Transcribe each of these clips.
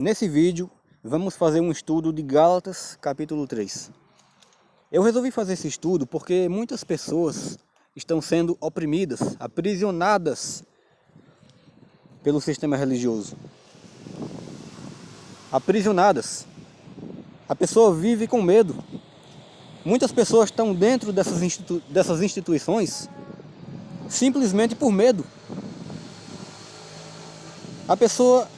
Nesse vídeo, vamos fazer um estudo de Gálatas, capítulo 3. Eu resolvi fazer esse estudo porque muitas pessoas estão sendo oprimidas, aprisionadas pelo sistema religioso. Aprisionadas. A pessoa vive com medo. Muitas pessoas estão dentro dessas instituições simplesmente por medo. A pessoa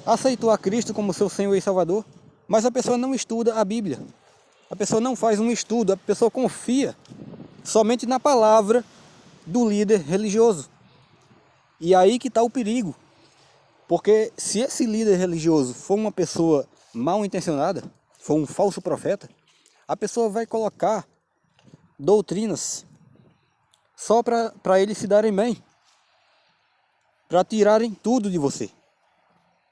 aceitou a Cristo como seu Senhor e Salvador, mas a pessoa não estuda a Bíblia. A pessoa não faz um estudo, a pessoa confia somente na palavra do líder religioso. E aí que está o perigo. Porque se esse líder religioso for uma pessoa mal intencionada, for um falso profeta, a pessoa vai colocar doutrinas só para eles se darem bem, para tirarem tudo de você.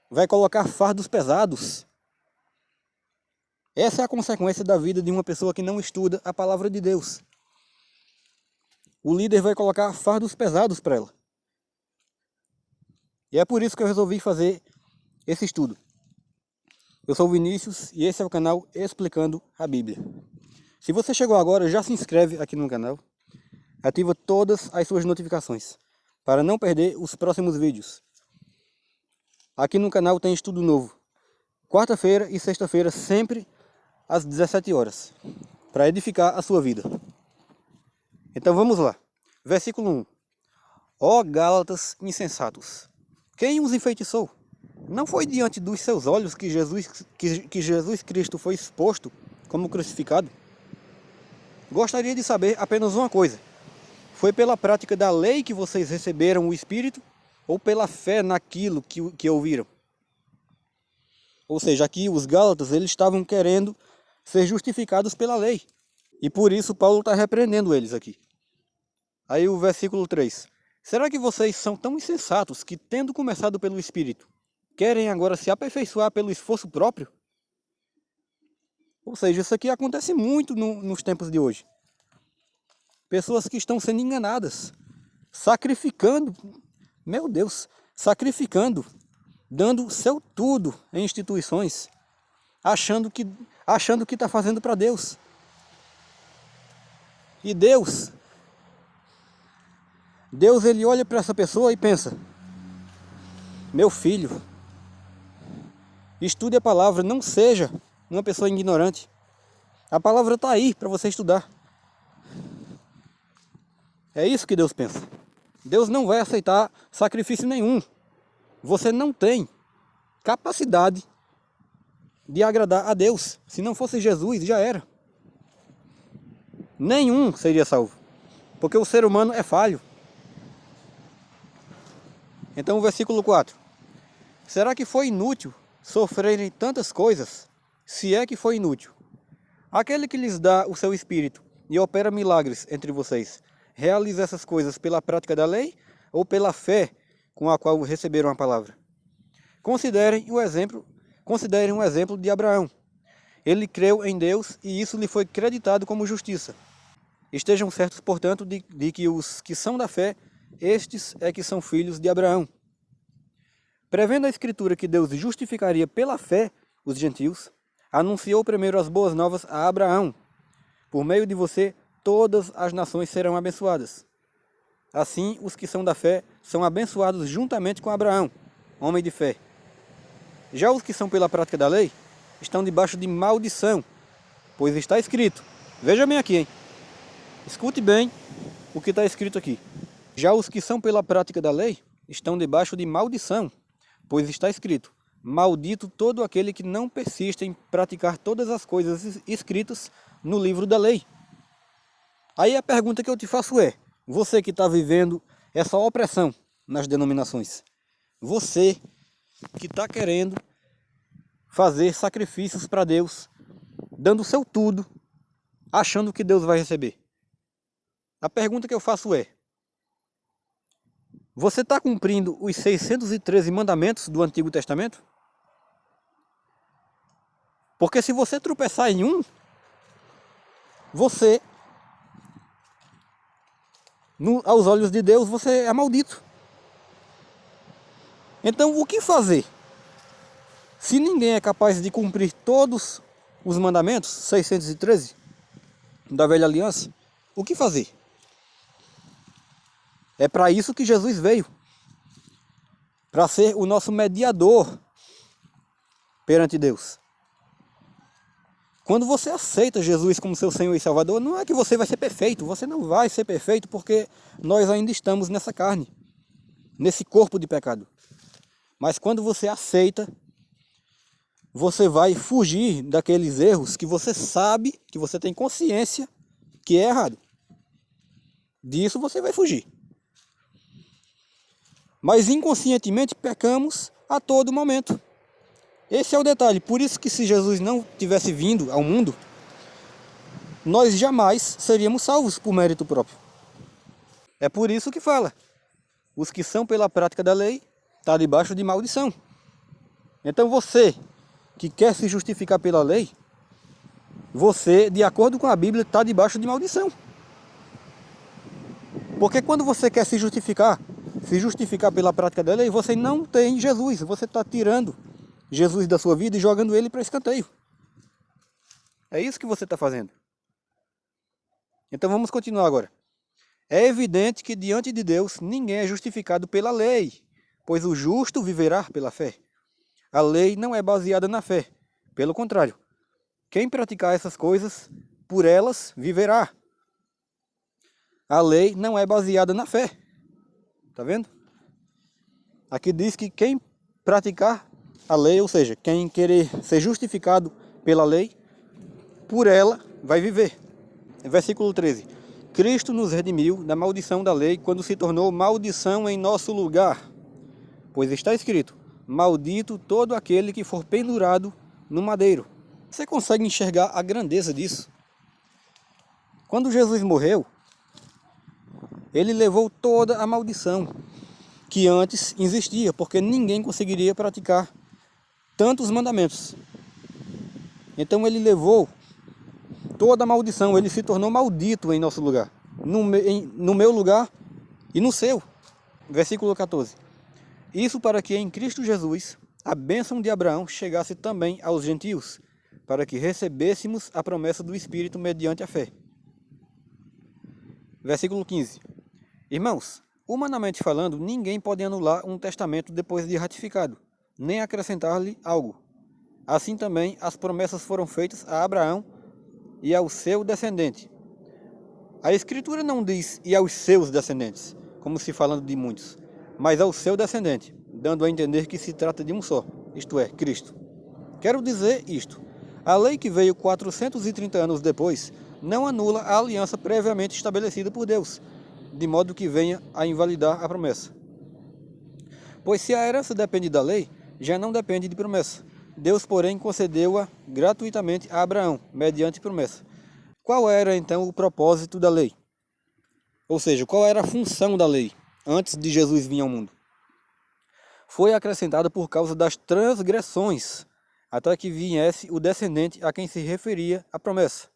Vai colocar fardos pesados. Essa é a consequência da vida de uma pessoa que não estuda a palavra de Deus. O líder vai colocar fardos pesados para ela. E é por isso que eu resolvi fazer esse estudo. Eu sou o Vinícius e esse é o canal Explicando a Bíblia. Se você chegou agora, já se inscreve aqui no canal. Ativa todas as suas notificações para não perder os próximos vídeos. Aqui no canal tem estudo novo. Quarta-feira e sexta-feira, sempre às 17 horas. Para edificar a sua vida. Então vamos lá. Versículo 1. Ó Gálatas insensatos, quem os enfeitiçou? Não foi diante dos seus olhos que Jesus Cristo foi exposto como crucificado? Gostaria de saber apenas uma coisa. Foi pela prática da lei que vocês receberam o Espírito ou pela fé naquilo que ouviram? Ou seja, aqui os Gálatas eles estavam querendo ser justificados pela lei. E por isso Paulo está repreendendo eles aqui. Aí o versículo 3. Será que vocês são tão insensatos que, tendo começado pelo Espírito, querem agora se aperfeiçoar pelo esforço próprio? Ou seja, isso aqui acontece muito nos tempos de hoje. Pessoas que estão sendo enganadas, sacrificando, meu Deus, sacrificando, dando seu tudo em instituições, achando que está fazendo para Deus. E Deus ele olha para essa pessoa e pensa: meu filho, estude a palavra, não seja uma pessoa ignorante. A palavra está aí para você estudar. É isso que Deus pensa. Deus não vai aceitar sacrifício nenhum. Você não tem capacidade de agradar a Deus. Se não fosse Jesus, já era. Nenhum seria salvo. Porque o ser humano é falho. Então o versículo 4. Será que foi inútil sofrerem tantas coisas? Se é que foi inútil. Aquele que lhes dá o seu Espírito e opera milagres entre vocês, realiza essas coisas pela prática da lei ou pela fé com a qual receberam a palavra? Considerem um exemplo de Abraão. Ele creu em Deus e isso lhe foi creditado como justiça. Estejam certos, portanto, de que os que são da fé, estes é que são filhos de Abraão. Prevendo a Escritura que Deus justificaria pela fé os gentios, anunciou primeiro as boas novas a Abraão. Por meio de você, todas as nações serão abençoadas. Assim, os que são da fé são abençoados juntamente com Abraão, homem de fé. Já os que são pela prática da lei estão debaixo de maldição, pois está escrito. Veja bem aqui, hein? Escute bem o que está escrito aqui. Já os que são pela prática da lei estão debaixo de maldição, pois está escrito: maldito todo aquele que não persiste em praticar todas as coisas escritas no livro da lei. Aí a pergunta que eu te faço é: você que está vivendo essa opressão nas denominações, você que está querendo fazer sacrifícios para Deus, dando o seu tudo, achando que Deus vai receber. A pergunta que eu faço é: você está cumprindo os 613 mandamentos do Antigo Testamento? Porque se você tropeçar em um, você, aos olhos de Deus, você é maldito. Então, o que fazer? Se ninguém é capaz de cumprir todos os mandamentos, 613, da velha aliança, o que fazer? É para isso que Jesus veio. Para ser o nosso mediador perante Deus. Quando você aceita Jesus como seu Senhor e Salvador, não é que você vai ser perfeito. Você não vai ser perfeito porque nós ainda estamos nessa carne, nesse corpo de pecado. Mas quando você aceita, você vai fugir daqueles erros que você sabe, que você tem consciência que é errado. Disso você vai fugir. Mas inconscientemente pecamos a todo momento. Esse é o detalhe. Por isso que se Jesus não tivesse vindo ao mundo, nós jamais seríamos salvos por mérito próprio. É por isso que fala: os que são pela prática da lei, está debaixo de maldição. Então você que quer se justificar pela lei, você, de acordo com a Bíblia, está debaixo de maldição. Porque quando você quer se justificar pela prática da lei, você não tem Jesus. Você está tirando Jesus da sua vida e jogando ele para escanteio. É isso que você está fazendo. Então vamos continuar agora. É evidente que diante de Deus ninguém é justificado pela lei, pois o justo viverá pela fé. A lei não é baseada na fé. Pelo contrário, quem praticar essas coisas, por elas viverá. A lei não é baseada na fé. Está vendo? Aqui diz que quem praticar a lei, ou seja, quem querer ser justificado pela lei, por ela vai viver. Versículo 13. Cristo nos redimiu da maldição da lei quando se tornou maldição em nosso lugar. Pois está escrito: maldito todo aquele que for pendurado no madeiro. Você consegue enxergar a grandeza disso? Quando Jesus morreu, ele levou toda a maldição que antes existia, porque ninguém conseguiria praticar tantos mandamentos. Então ele levou toda a maldição, ele se tornou maldito em nosso lugar, no meu lugar e no seu. Versículo 14. Isso para que em Cristo Jesus a bênção de Abraão chegasse também aos gentios, para que recebêssemos a promessa do Espírito mediante a fé. Versículo 15. Irmãos, humanamente falando, ninguém pode anular um testamento depois de ratificado, nem acrescentar-lhe algo. Assim também as promessas foram feitas a Abraão e ao seu descendente. A Escritura não diz e aos seus descendentes, como se falando de muitos, mas ao seu descendente, dando a entender que se trata de um só, isto é, Cristo. Quero dizer isto: a lei que veio 430 anos depois não anula a aliança previamente estabelecida por Deus, de modo que venha a invalidar a promessa. Pois se a herança depende da lei, já não depende de promessa. Deus, porém, concedeu-a gratuitamente a Abraão, mediante promessa. Qual era, então, o propósito da lei? Ou seja, qual era a função da lei antes de Jesus vir ao mundo? Foi acrescentada por causa das transgressões, até que viesse o descendente a quem se referia a promessa.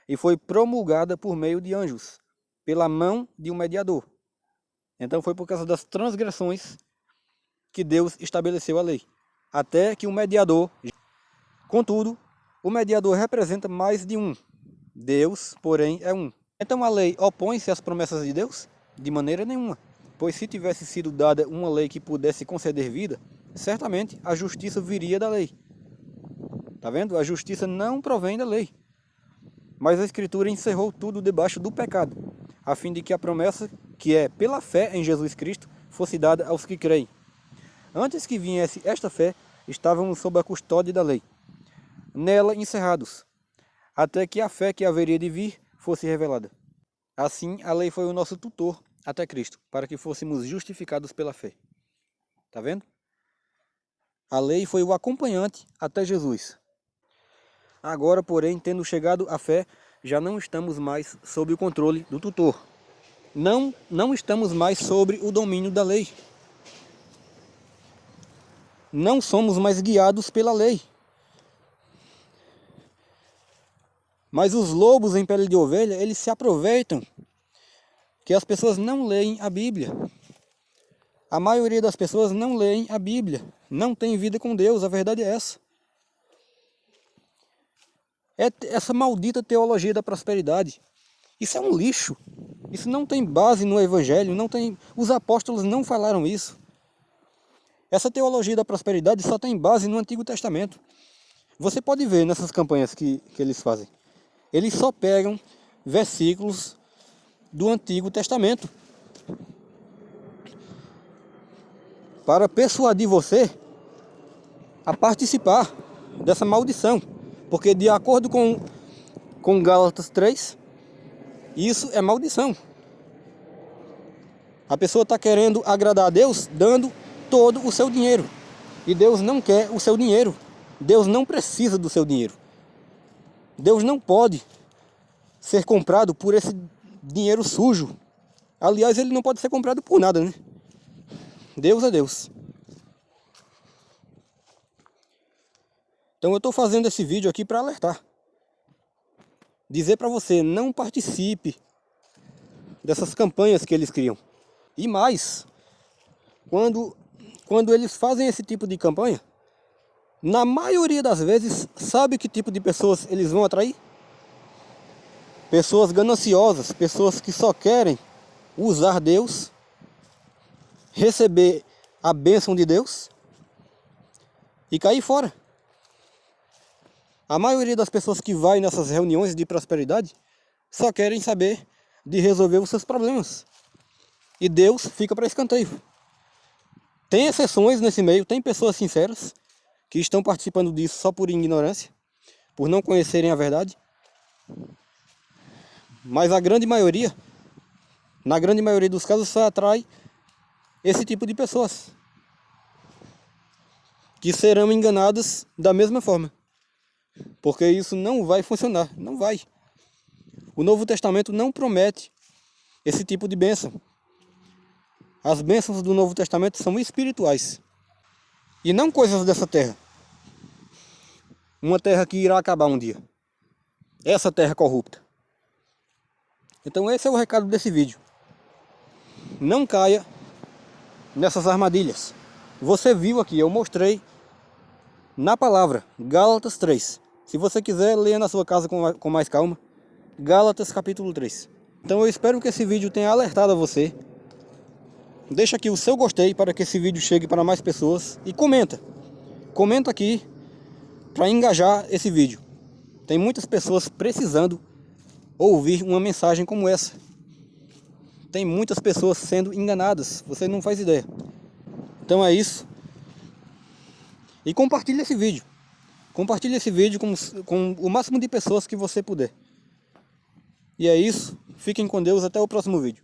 E foi promulgada por meio de anjos, pela mão de um mediador. Então foi por causa das transgressões que Deus estabeleceu a lei, até que o mediador... Contudo, o mediador representa mais de um. Deus, porém, é um. Então a lei opõe-se às promessas de Deus? De maneira nenhuma. Pois se tivesse sido dada uma lei que pudesse conceder vida, certamente a justiça viria da lei. Está vendo? A justiça não provém da lei. Mas a Escritura encerrou tudo debaixo do pecado, a fim de que a promessa, que é pela fé em Jesus Cristo, fosse dada aos que creem. Antes que viesse esta fé, estávamos sob a custódia da lei, nela encerrados, até que a fé que haveria de vir fosse revelada. Assim, a lei foi o nosso tutor até Cristo, para que fôssemos justificados pela fé. Está vendo? A lei foi o acompanhante até Jesus. Agora, porém, tendo chegado à fé, já não estamos mais sob o controle do tutor. Não estamos mais sobre o domínio da lei. Não somos mais guiados pela lei. Mas os lobos em pele de ovelha, eles se aproveitam que as pessoas não leem a Bíblia. A maioria das pessoas não leem a Bíblia, não tem vida com Deus, a verdade é essa. É essa maldita teologia da prosperidade. Isso é um lixo. Isso não tem base no Evangelho, não tem. Os apóstolos não falaram isso. Essa teologia da prosperidade só tem base no Antigo Testamento. Você pode ver nessas campanhas que eles fazem. Eles só pegam versículos do Antigo Testamento para persuadir você a participar dessa maldição. Porque de acordo com Gálatas 3, isso é maldição. A pessoa está querendo agradar a Deus dando todo o seu dinheiro. E Deus não quer o seu dinheiro. Deus não precisa do seu dinheiro. Deus não pode ser comprado por esse dinheiro sujo. Aliás, ele não pode ser comprado por nada, né? Deus é Deus. Então eu estou fazendo esse vídeo aqui para alertar. Dizer para você, não participe dessas campanhas que eles criam. E mais, quando eles fazem esse tipo de campanha, na maioria das vezes, sabe que tipo de pessoas eles vão atrair? Pessoas gananciosas, pessoas que só querem usar Deus, receber a bênção de Deus e cair fora. A maioria das pessoas que vai nessas reuniões de prosperidade só querem saber de resolver os seus problemas. E Deus fica para escanteio. Tem exceções nesse meio, tem pessoas sinceras que estão participando disso só por ignorância, por não conhecerem a verdade. Mas a grande maioria, na grande maioria dos casos, só atrai esse tipo de pessoas que serão enganadas da mesma forma. Porque isso não vai funcionar, não vai. O Novo Testamento não promete esse tipo de bênção. As bênçãos do Novo Testamento são espirituais e não coisas dessa terra. Uma terra que irá acabar um dia. Essa terra corrupta. Então esse é o recado desse vídeo. Não caia nessas armadilhas. Você viu aqui, eu mostrei na palavra, Gálatas 3. Se você quiser, leia na sua casa com mais calma. Gálatas capítulo 3. Então eu espero que esse vídeo tenha alertado a você. Deixa aqui o seu gostei para que esse vídeo chegue para mais pessoas. E comenta. Comenta aqui para engajar esse vídeo. Tem muitas pessoas precisando ouvir uma mensagem como essa. Tem muitas pessoas sendo enganadas. Você não faz ideia. Então é isso. E compartilhe esse vídeo. Compartilhe esse vídeo com o máximo de pessoas que você puder. E é isso. Fiquem com Deus. Até o próximo vídeo.